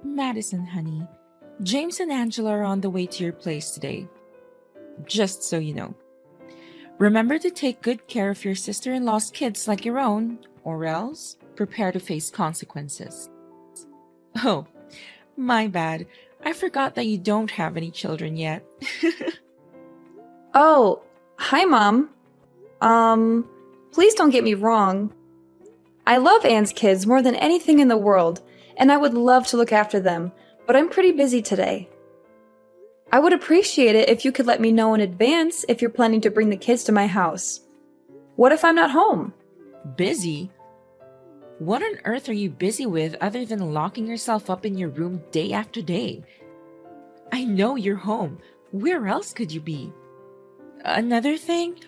Madison, honey, James and Angela are on the way to your place today. Just so you know. Remember to take good care of your sister in law's kids like your own, or else prepare to face consequences. Oh, my bad. I forgot that you don't have any children yet. Oh, hi, Mom. Please don't get me wrong. I love Anne's kids more than anything in the world, and I would love to look after them, but I'm pretty busy today. I would appreciate it if you could let me know in advance if you're planning to bring the kids to my house. What if I'm not home? Busy? What on earth are you busy with other than locking yourself up in your room day after day? I know you're home. Where else could you be? Another thing,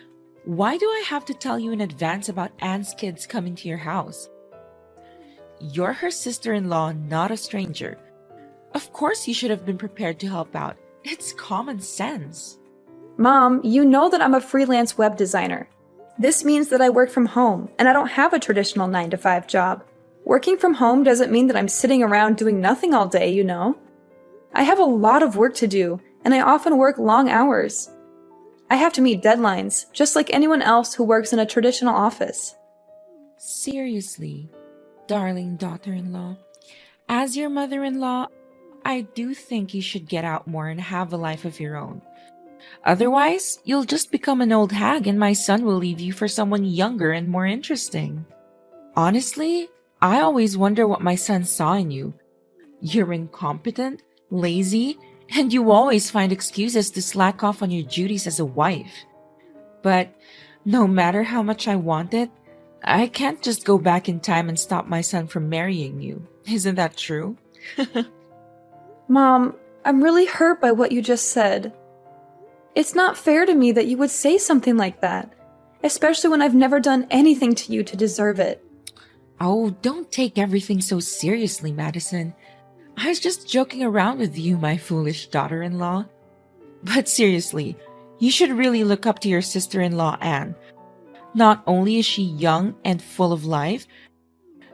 why do I have to tell you in advance about Anne's kids coming to your house? You're her sister-in-law, not a stranger. Of course you should have been prepared to help out. It's common sense. Mom, you know that I'm a freelance web designer. This means that I work from home, and I don't have a traditional 9-to-5 job. Working from home doesn't mean that I'm sitting around doing nothing all day, you know. I have a lot of work to do, and I often work long hours. I have to meet deadlines, just like anyone else who works in a traditional office. Seriously, darling daughter-in-law, as your mother-in-law, I do think you should get out more and have a life of your own. Otherwise, you'll just become an old hag and my son will leave you for someone younger and more interesting. Honestly, I always wonder what my son saw in you. You're incompetent, lazy, and you always find excuses to slack off on your duties as a wife. But no matter how much I want it, I can't just go back in time and stop my son from marrying you. Isn't that true? Mom, I'm really hurt by what you just said. It's not fair to me that you would say something like that, especially when I've never done anything to you to deserve it. Oh, don't take everything so seriously, Madison. I was just joking around with you, my foolish daughter-in-law. But seriously, you should really look up to your sister-in-law, Anne. Not only is she young and full of life,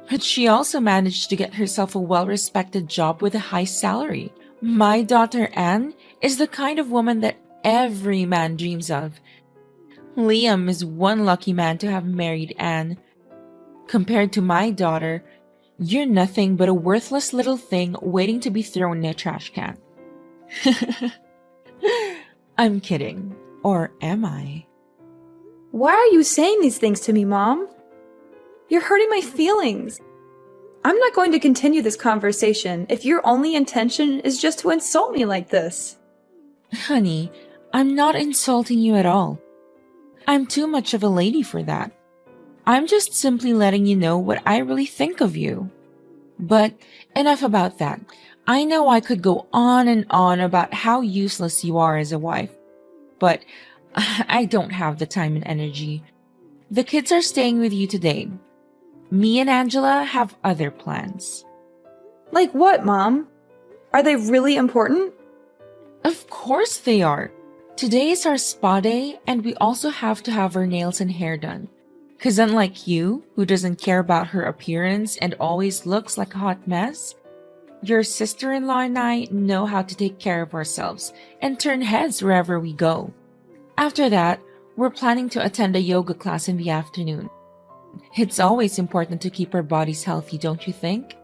but she also managed to get herself a well-respected job with a high salary. My daughter Anne is the kind of woman that every man dreams of. Liam is one lucky man to have married Anne. Compared to my daughter, you're nothing but a worthless little thing waiting to be thrown in a trash can. I'm kidding. Or am I? Why are you saying these things to me, Mom? You're hurting my feelings. I'm not going to continue this conversation if your only intention is just to insult me like this. Honey, I'm not insulting you at all. I'm too much of a lady for that. I'm just simply letting you know what I really think of you. But enough about that. I know I could go on and on about how useless you are as a wife, but I don't have the time and energy. The kids are staying with you today. Me and Angela have other plans. Like what, Mom? Are they really important? Of course they are. Today is our spa day, and we also have to have our nails and hair done. Because unlike you, who doesn't care about her appearance and always looks like a hot mess, your sister-in-law and I know how to take care of ourselves and turn heads wherever we go. After that, we're planning to attend a yoga class in the afternoon. It's always important to keep our bodies healthy, don't you think?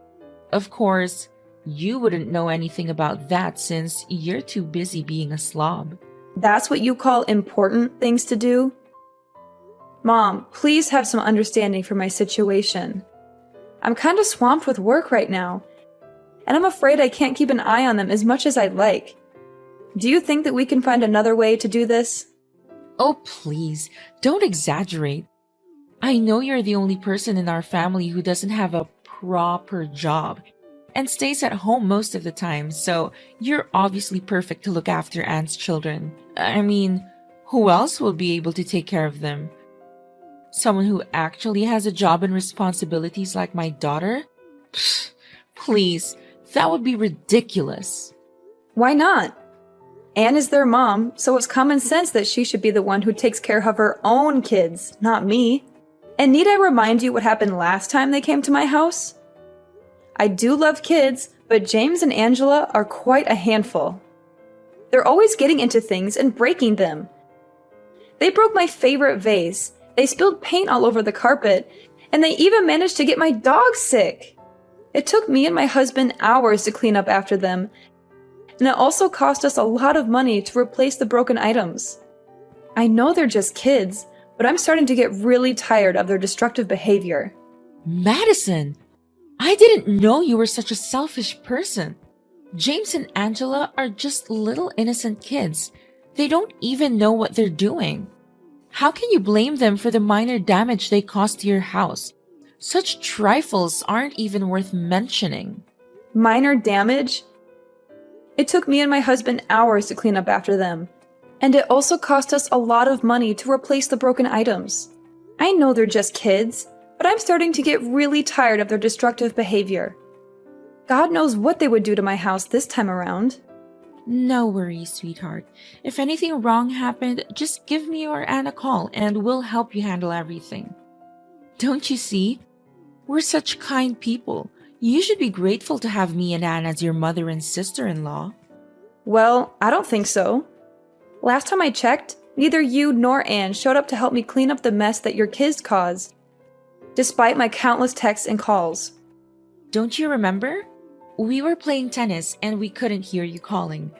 Of course, you wouldn't know anything about that since you're too busy being a slob. That's what you call important things to do? Mom, please have some understanding for my situation. I'm kind of swamped with work right now, and I'm afraid I can't keep an eye on them as much as I'd like. Do you think that we can find another way to do this? Oh, please, don't exaggerate. I know you're the only person in our family who doesn't have a proper job and stays at home most of the time, so you're obviously perfect to look after Anne's children. I mean, who else will be able to take care of them? Someone who actually has a job and responsibilities like my daughter? Pfft, please, that would be ridiculous. Why not? Anne is their mom, so it's common sense that she should be the one who takes care of her own kids, not me. And need I remind you what happened last time they came to my house? I do love kids, but James and Angela are quite a handful. They're always getting into things and breaking them. They broke my favorite vase, they spilled paint all over the carpet, and they even managed to get my dog sick. It took me and my husband hours to clean up after them, and it also cost us a lot of money to replace the broken items. I know they're just kids, but I'm starting to get really tired of their destructive behavior. Madison, I didn't know you were such a selfish person. James and Angela are just little innocent kids. They don't even know what they're doing. How can you blame them for the minor damage they caused to your house? Such trifles aren't even worth mentioning. Minor damage? It took me and my husband hours to clean up after them. And it also cost us a lot of money to replace the broken items. I know they're just kids, but I'm starting to get really tired of their destructive behavior. God knows what they would do to my house this time around. No worries, sweetheart. If anything wrong happened, just give me or Anne a call and we'll help you handle everything. Don't you see? We're such kind people. You should be grateful to have me and Anne as your mother and sister-in-law. Well, I don't think so. Last time I checked, neither you nor Anne showed up to help me clean up the mess that your kids caused, despite my countless texts and calls. Don't you remember? We were playing tennis and we couldn't hear you calling.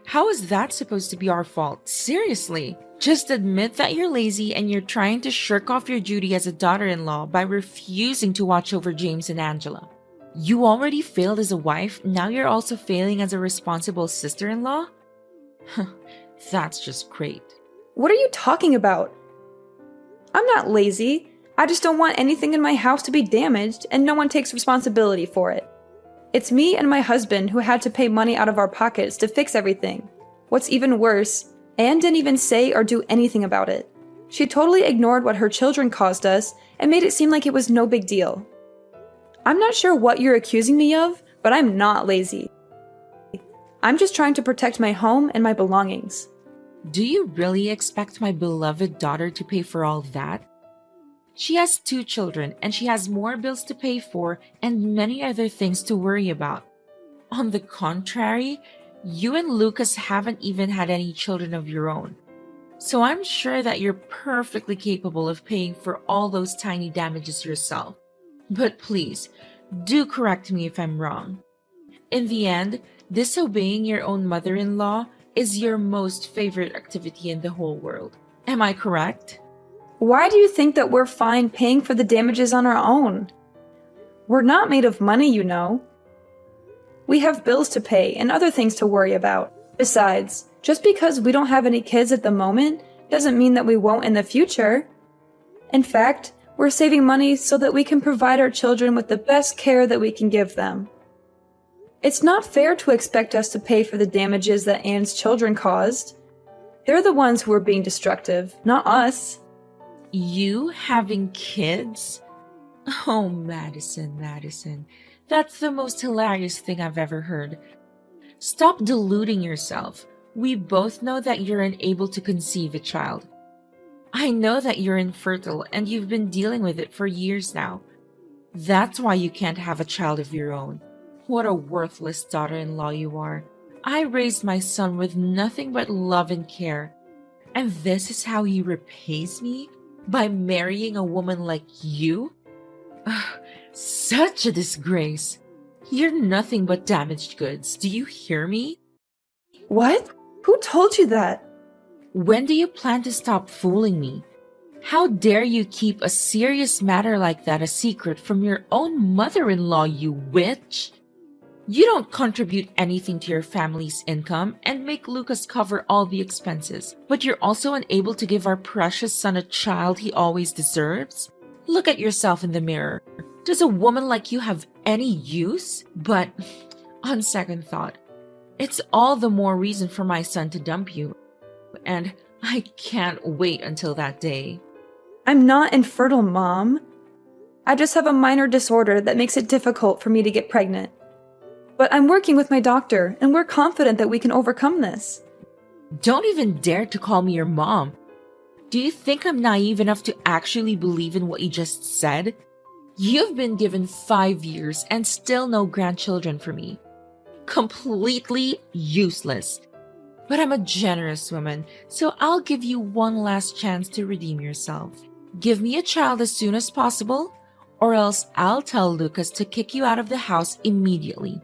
How is that supposed to be our fault? Seriously, just admit that you're lazy and you're trying to shirk off your duty as a daughter-in-law by refusing to watch over James and Angela. You already failed as a wife, now you're also failing as a responsible sister-in-law? That's just great. What are you talking about? I'm not lazy. I just don't want anything in my house to be damaged and no one takes responsibility for it. It's me and my husband who had to pay money out of our pockets to fix everything. What's even worse, Anne didn't even say or do anything about it. She totally ignored what her children caused us and made it seem like it was no big deal. I'm not sure what you're accusing me of, but I'm not lazy. I'm just trying to protect my home and my belongings. Do you really expect my beloved daughter to pay for all that? She has 2 children and she has more bills to pay for and many other things to worry about. On the contrary, you and Lucas haven't even had any children of your own. So I'm sure that you're perfectly capable of paying for all those tiny damages yourself. But please, do correct me if I'm wrong. In the end, disobeying your own mother-in-law is your most favorite activity in the whole world. Am I correct? Why do you think that we're fine paying for the damages on our own? We're not made of money, you know. We have bills to pay and other things to worry about. Besides, just because we don't have any kids at the moment doesn't mean that we won't in the future. In fact, we're saving money so that we can provide our children with the best care that we can give them. It's not fair to expect us to pay for the damages that Anne's children caused. They're the ones who are being destructive, not us. You having kids? Oh, Madison. That's the most hilarious thing I've ever heard. Stop deluding yourself. We both know that you're unable to conceive a child. I know that you're infertile and you've been dealing with it for years now. That's why you can't have a child of your own. What a worthless daughter-in-law you are. I raised my son with nothing but love and care. And this is how he repays me? By marrying a woman like you? Such a disgrace. You're nothing but damaged goods. Do you hear me? What? Who told you that? When do you plan to stop fooling me? How dare you keep a serious matter like that a secret from your own mother-in-law, you witch? You don't contribute anything to your family's income and make Lucas cover all the expenses, but you're also unable to give our precious son a child he always deserves? Look at yourself in the mirror. Does a woman like you have any use? But, on second thought, it's all the more reason for my son to dump you. And I can't wait until that day. I'm not infertile, Mom. I just have a minor disorder that makes it difficult for me to get pregnant. But I'm working with my doctor, and we're confident that we can overcome this. Don't even dare to call me your mom. Do you think I'm naive enough to actually believe in what you just said? You've been given 5 years and still no grandchildren for me. Completely useless. But I'm a generous woman, so I'll give you one last chance to redeem yourself. Give me a child as soon as possible, or else I'll tell Lucas to kick you out of the house immediately.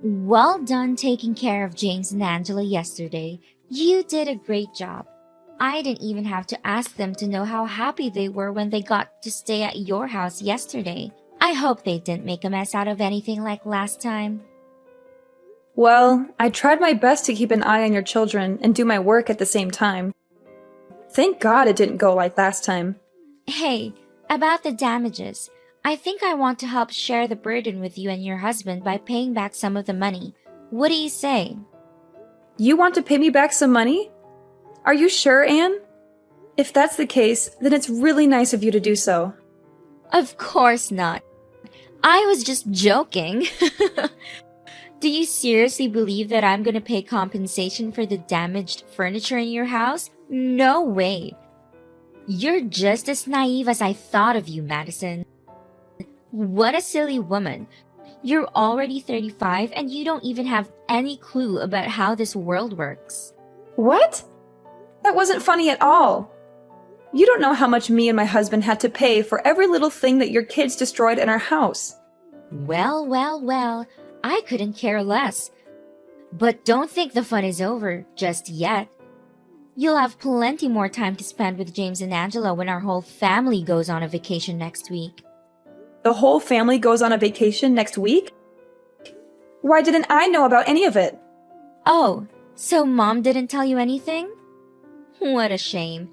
Well done taking care of James and Angela yesterday. You did a great job. I didn't even have to ask them to know how happy they were when they got to stay at your house yesterday. I hope they didn't make a mess out of anything like last time. Well, I tried my best to keep an eye on your children and do my work at the same time. Thank God it didn't go like last time. Hey, about the damages. I think I want to help share the burden with you and your husband by paying back some of the money. What do you say? You want to pay me back some money? Are you sure, Anne? If that's the case, then it's really nice of you to do so. Of course not. I was just joking. Do you seriously believe that I'm gonna pay compensation for the damaged furniture in your house? No way. You're just as naive as I thought of you, Madison. What a silly woman. You're already 35 and you don't even have any clue about how this world works. What? That wasn't funny at all. You don't know how much me and my husband had to pay for every little thing that your kids destroyed in our house. Well, I couldn't care less. But don't think the fun is over just yet. You'll have plenty more time to spend with James and Angela when our whole family goes on a vacation next week. The whole family goes on a vacation next week? Why didn't I know about any of it? Oh, so Mom didn't tell you anything? What a shame.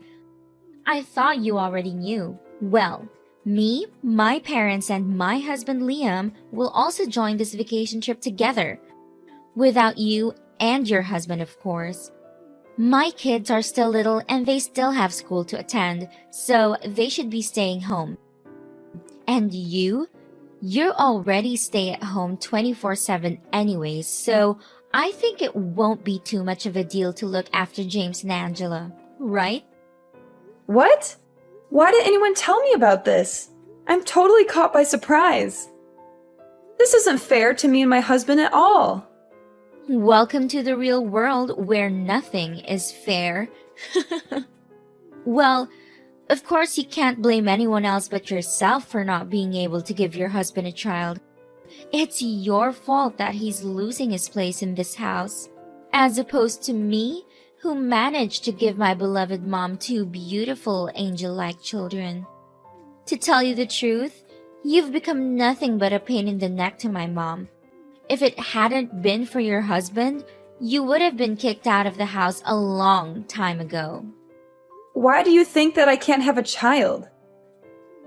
I thought you already knew. Well, me, my parents, and my husband Liam will also join this vacation trip together. Without you and your husband, of course. My kids are still little and they still have school to attend, so they should be staying home. And you're already stay at home 24/7 anyways, so I think it won't be too much of a deal to look after James and Angela, right? What? Why didn't anyone tell me about this? I'm totally caught by surprise. This isn't fair to me and my husband at all. Welcome to the real world where nothing is fair. Well, of course you can't blame anyone else but yourself for not being able to give your husband a child. It's your fault that he's losing his place in this house, as opposed to me, who managed to give my beloved mom 2 beautiful angel-like children. To tell you the truth, you've become nothing but a pain in the neck to my mom. If it hadn't been for your husband, you would have been kicked out of the house a long time ago. Why do you think that I can't have a child?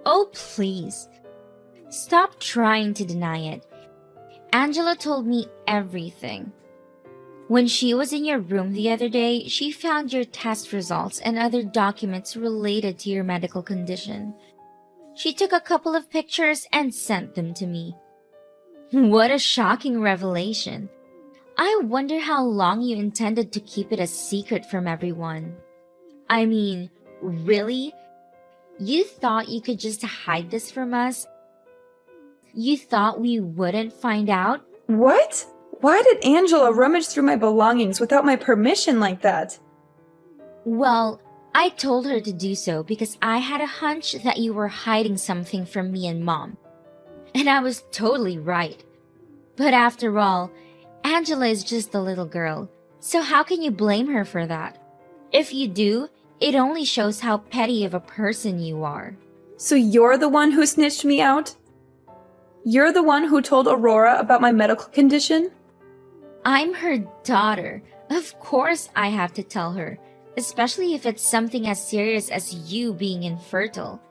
Oh, please. Stop trying to deny it. Angela told me everything. When she was in your room the other day, she found your test results and other documents related to your medical condition. She took a couple of pictures and sent them to me. What a shocking revelation. I wonder how long you intended to keep it a secret from everyone. I mean, really? You thought you could just hide this from us? You thought we wouldn't find out? What? Why did Angela rummage through my belongings without my permission like that? Well, I told her to do so because I had a hunch that you were hiding something from me and Mom. And I was totally right. But after all, Angela is just a little girl, so how can you blame her for that? If you do, it only shows how petty of a person you are. So you're the one who snitched me out? You're the one who told Aurora about my medical condition? I'm her daughter. Of course I have to tell her, especially if it's something as serious as you being infertile.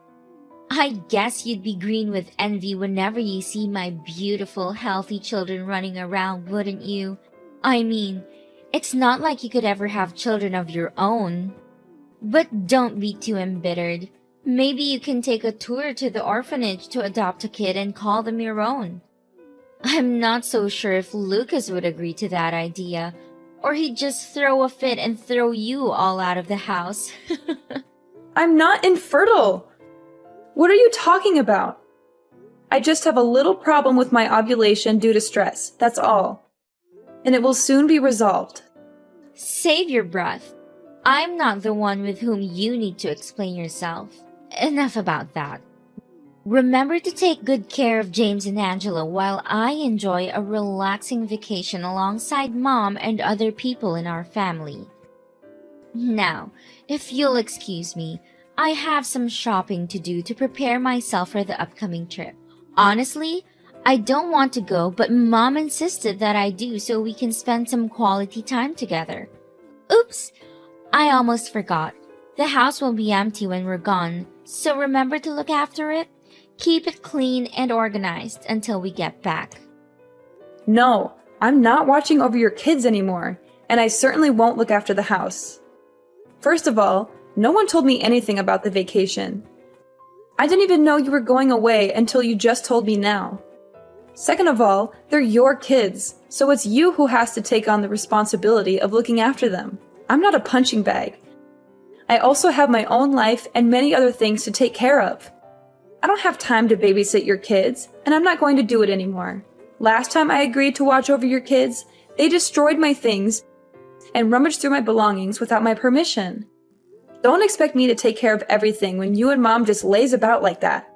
I guess you'd be green with envy whenever you see my beautiful, healthy children running around, wouldn't you? I mean, it's not like you could ever have children of your own. But don't be too embittered. Maybe you can take a tour to the orphanage to adopt a kid and call them your own. I'm not so sure if Lucas would agree to that idea, or he'd just throw a fit and throw you all out of the house. I'm not infertile! What are you talking about? I just have a little problem with my ovulation due to stress, that's all. And it will soon be resolved. Save your breath. I'm not the one with whom you need to explain yourself. Enough about that. Remember to take good care of James and Angela while I enjoy a relaxing vacation alongside Mom and other people in our family. Now, if you'll excuse me, I have some shopping to do to prepare myself for the upcoming trip. Honestly, I don't want to go, but Mom insisted that I do so we can spend some quality time together. Oops, I almost forgot. The house will be empty when we're gone, so remember to look after it. Keep it clean and organized until we get back. No, I'm not watching over your kids anymore, and I certainly won't look after the house. First of all, no one told me anything about the vacation. I didn't even know you were going away until you just told me now. Second of all, they're your kids, so it's you who has to take on the responsibility of looking after them. I'm not a punching bag. I also have my own life and many other things to take care of. I don't have time to babysit your kids, and I'm not going to do it anymore. Last time I agreed to watch over your kids, they destroyed my things and rummaged through my belongings without my permission. Don't expect me to take care of everything when you and Mom just lays about like that.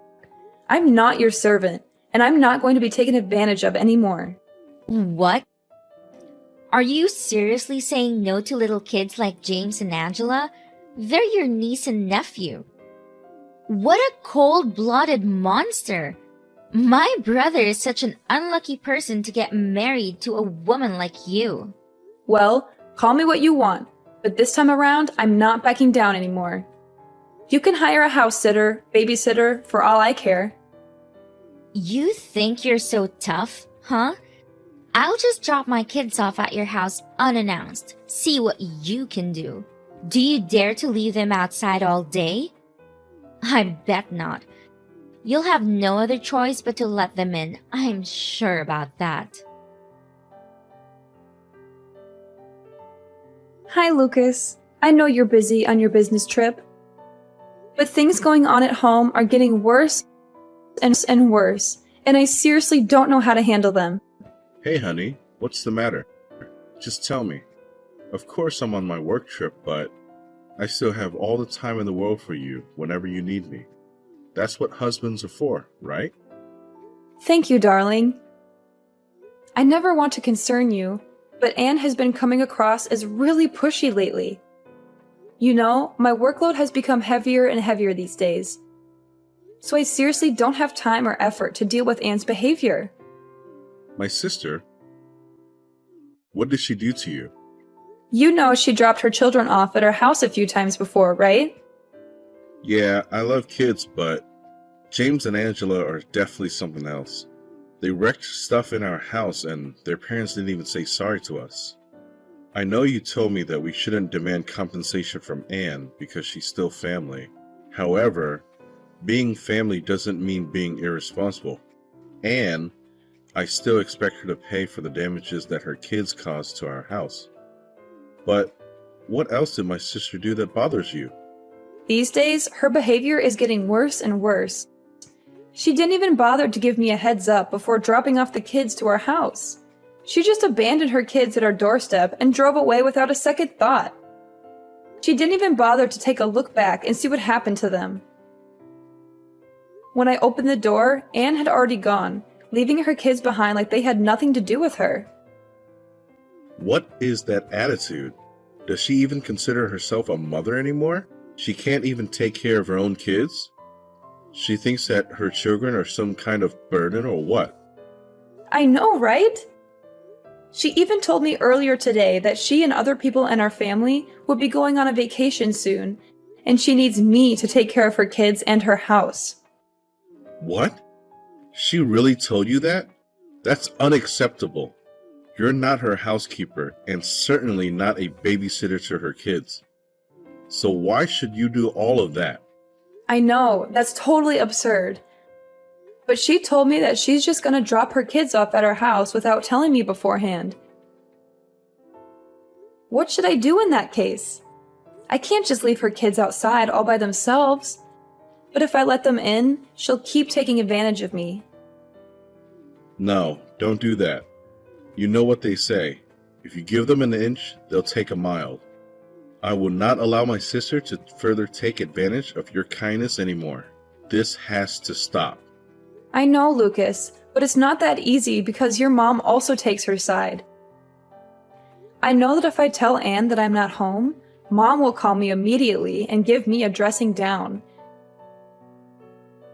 I'm not your servant, and I'm not going to be taken advantage of anymore. What? Are you seriously saying no to little kids like James and Angela? They're your niece and nephew. What a cold-blooded monster! My brother is such an unlucky person to get married to a woman like you. Well, call me what you want, but this time around, I'm not backing down anymore. You can hire a house sitter, babysitter, for all I care. You think you're so tough, huh? I'll just drop my kids off at your house unannounced. See what you can do. Do you dare to leave them outside all day? I bet not. You'll have no other choice but to let them in. I'm sure about that. Hi, Lucas. I know you're busy on your business trip, but things going on at home are getting worse and worse, and I seriously don't know how to handle them. Hey, honey, what's the matter? Just tell me. Of course I'm on my work trip, but I still have all the time in the world for you whenever you need me. That's what husbands are for, right? Thank you, darling. I never want to concern you, but Anne has been coming across as really pushy lately. You know, my workload has become heavier and heavier these days. So I seriously don't have time or effort to deal with Anne's behavior. My sister? What did she do to you? You know she dropped her children off at our house a few times before, right? Yeah, I love kids, but James and Angela are definitely something else. They wrecked stuff in our house and their parents didn't even say sorry to us. I know you told me that we shouldn't demand compensation from Anne because she's still family. However, being family doesn't mean being irresponsible. And I still expect her to pay for the damages that her kids caused to our house. But what else did my sister do that bothers you? These days, her behavior is getting worse and worse. She didn't even bother to give me a heads up before dropping off the kids to our house. She just abandoned her kids at our doorstep and drove away without a second thought. She didn't even bother to take a look back and see what happened to them. When I opened the door, Anne had already gone, leaving her kids behind like they had nothing to do with her. What is that attitude? Does she even consider herself a mother anymore? She can't even take care of her own kids? She thinks that her children are some kind of burden or what? I know, right? She even told me earlier today that she and other people in our family would be going on a vacation soon, and she needs me to take care of her kids and her house. What? She really told you that? That's unacceptable. You're not her housekeeper and certainly not a babysitter to her kids. So why should you do all of that? I know, that's totally absurd. But she told me that she's just gonna drop her kids off at our house without telling me beforehand. What should I do in that case? I can't just leave her kids outside all by themselves. But if I let them in, she'll keep taking advantage of me. No, don't do that. You know what they say. If you give them an inch, they'll take a mile. I will not allow my sister to further take advantage of your kindness anymore. This has to stop. I know, Lucas, but it's not that easy because your mom also takes her side. I know that if I tell Anne that I'm not home, Mom will call me immediately and give me a dressing down,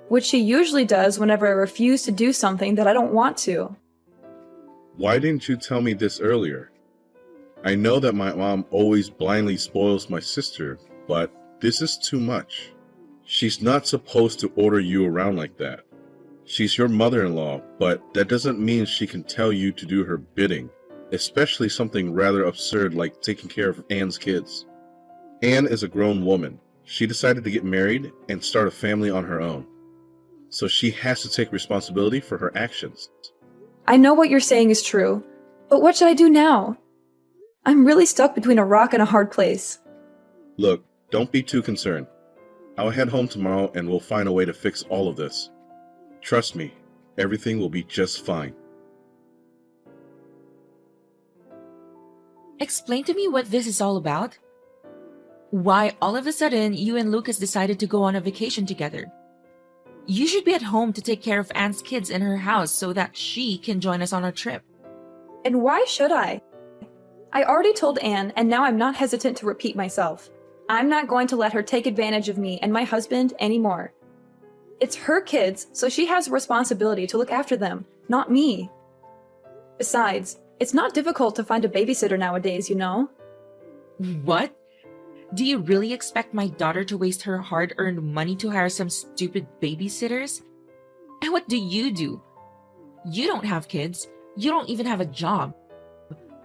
which she usually does whenever I refuse to do something that I don't want to. Why didn't you tell me this earlier? I know that my mom always blindly spoils my sister, but this is too much. She's not supposed to order you around like that. She's your mother-in-law, but that doesn't mean she can tell you to do her bidding, especially something rather absurd like taking care of Anne's kids. Anne is a grown woman. She decided to get married and start a family on her own. So she has to take responsibility for her actions. I know what you're saying is true, but what should I do now? I'm really stuck between a rock and a hard place. Look, don't be too concerned. I'll head home tomorrow and we'll find a way to fix all of this. Trust me, everything will be just fine. Explain to me what this is all about. Why all of a sudden you and Lucas decided to go on a vacation together? You should be at home to take care of Anne's kids in her house so that she can join us on our trip. And why should I? I already told Anne, and now I'm not hesitant to repeat myself. I'm not going to let her take advantage of me and my husband anymore. It's her kids, so she has a responsibility to look after them, not me. Besides, it's not difficult to find a babysitter nowadays, you know? What? Do you really expect my daughter to waste her hard-earned money to hire some stupid babysitters? And what do? You don't have kids. You don't even have a job.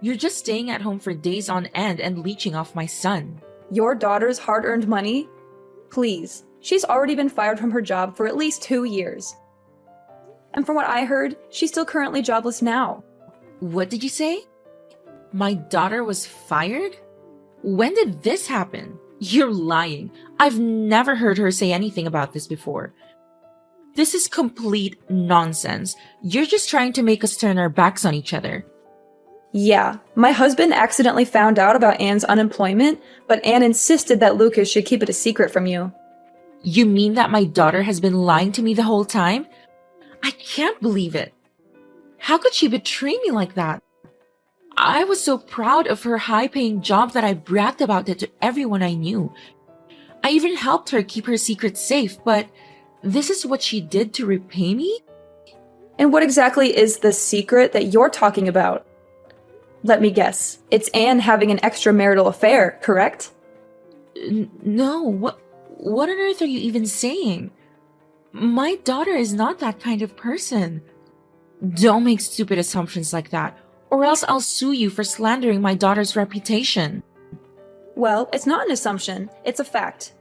You're just staying at home for days on end and leeching off my son. Your daughter's hard-earned money? Please, she's already been fired from her job for at least 2 years. And from what I heard, she's still currently jobless now. What did you say? My daughter was fired? When did this happen? You're lying. I've never heard her say anything about this before. This is complete nonsense. You're just trying to make us turn our backs on each other. Yeah, my husband accidentally found out about Anne's unemployment, but Anne insisted that Lucas should keep it a secret from you. You mean that my daughter has been lying to me the whole time? I can't believe it. How could she betray me like that? I was so proud of her high-paying job that I bragged about it to everyone I knew. I even helped her keep her secret safe, but this is what she did to repay me? And what exactly is the secret that you're talking about? Let me guess. It's Anne having an extramarital affair, correct? No, what on earth are you even saying? My daughter is not that kind of person. Don't make stupid assumptions like that, or else I'll sue you for slandering my daughter's reputation. Well, it's not an assumption, it's a fact.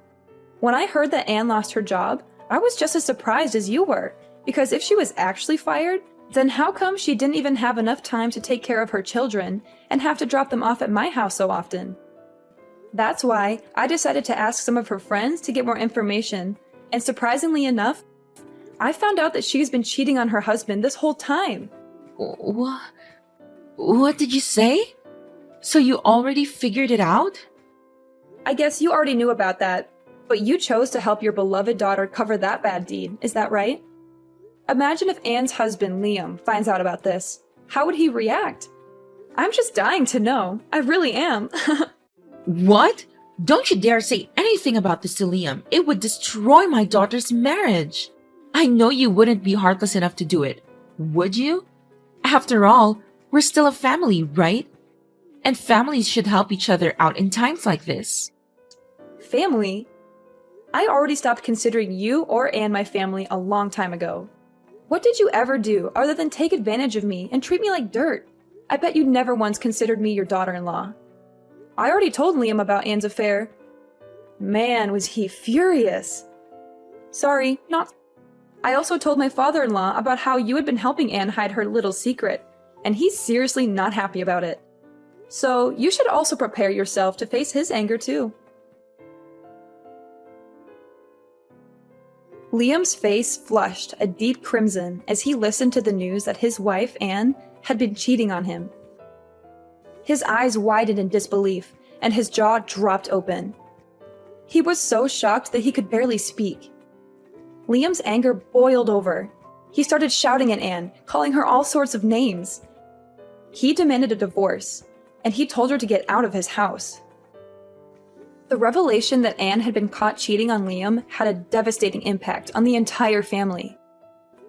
When I heard that Anne lost her job, I was just as surprised as you were, because if she was actually fired, then how come she didn't even have enough time to take care of her children and have to drop them off at my house so often? That's why I decided to ask some of her friends to get more information, and surprisingly enough, I found out that she's been cheating on her husband this whole time. What did you say? So you already figured it out? I guess you already knew about that, but you chose to help your beloved daughter cover that bad deed, is that right? Imagine if Anne's husband, Liam, finds out about this. How would he react? I'm just dying to know. I really am. What? Don't you dare say anything about this to Liam. It would destroy my daughter's marriage. I know you wouldn't be heartless enough to do it, would you? After all, we're still a family, right? And families should help each other out in times like this. Family? I already stopped considering you or Anne my family a long time ago. What did you ever do other than take advantage of me and treat me like dirt? I bet you never once considered me your daughter-in-law. I already told Liam about Anne's affair. Man, was he furious. Sorry, not. I also told my father-in-law about how you had been helping Anne hide her little secret, and he's seriously not happy about it. So you should also prepare yourself to face his anger too. Liam's face flushed a deep crimson as he listened to the news that his wife, Anne, had been cheating on him. His eyes widened in disbelief, and his jaw dropped open. He was so shocked that he could barely speak. Liam's anger boiled over. He started shouting at Anne, calling her all sorts of names. He demanded a divorce, and he told her to get out of his house. The revelation that Anne had been caught cheating on Liam had a devastating impact on the entire family.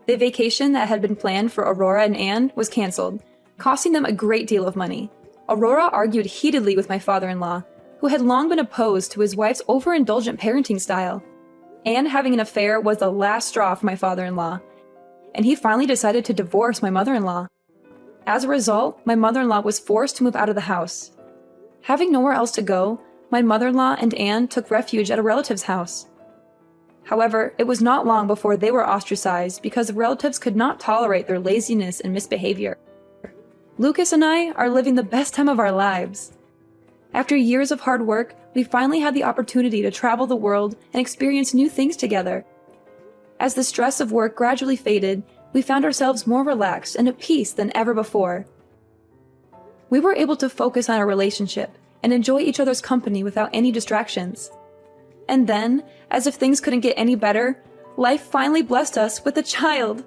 The vacation that had been planned for Aurora and Anne was canceled, costing them a great deal of money. Aurora argued heatedly with my father-in-law, who had long been opposed to his wife's overindulgent parenting style. Anne having an affair was the last straw for my father-in-law, and he finally decided to divorce my mother-in-law. As a result, my mother-in-law was forced to move out of the house. Having nowhere else to go, my mother-in-law and Anne took refuge at a relative's house. However, it was not long before they were ostracized because the relatives could not tolerate their laziness and misbehavior. Lucas and I are living the best time of our lives. After years of hard work, we finally had the opportunity to travel the world and experience new things together. As the stress of work gradually faded, we found ourselves more relaxed and at peace than ever before. We were able to focus on our relationship and enjoy each other's company without any distractions. And then, as if things couldn't get any better, life finally blessed us with a child.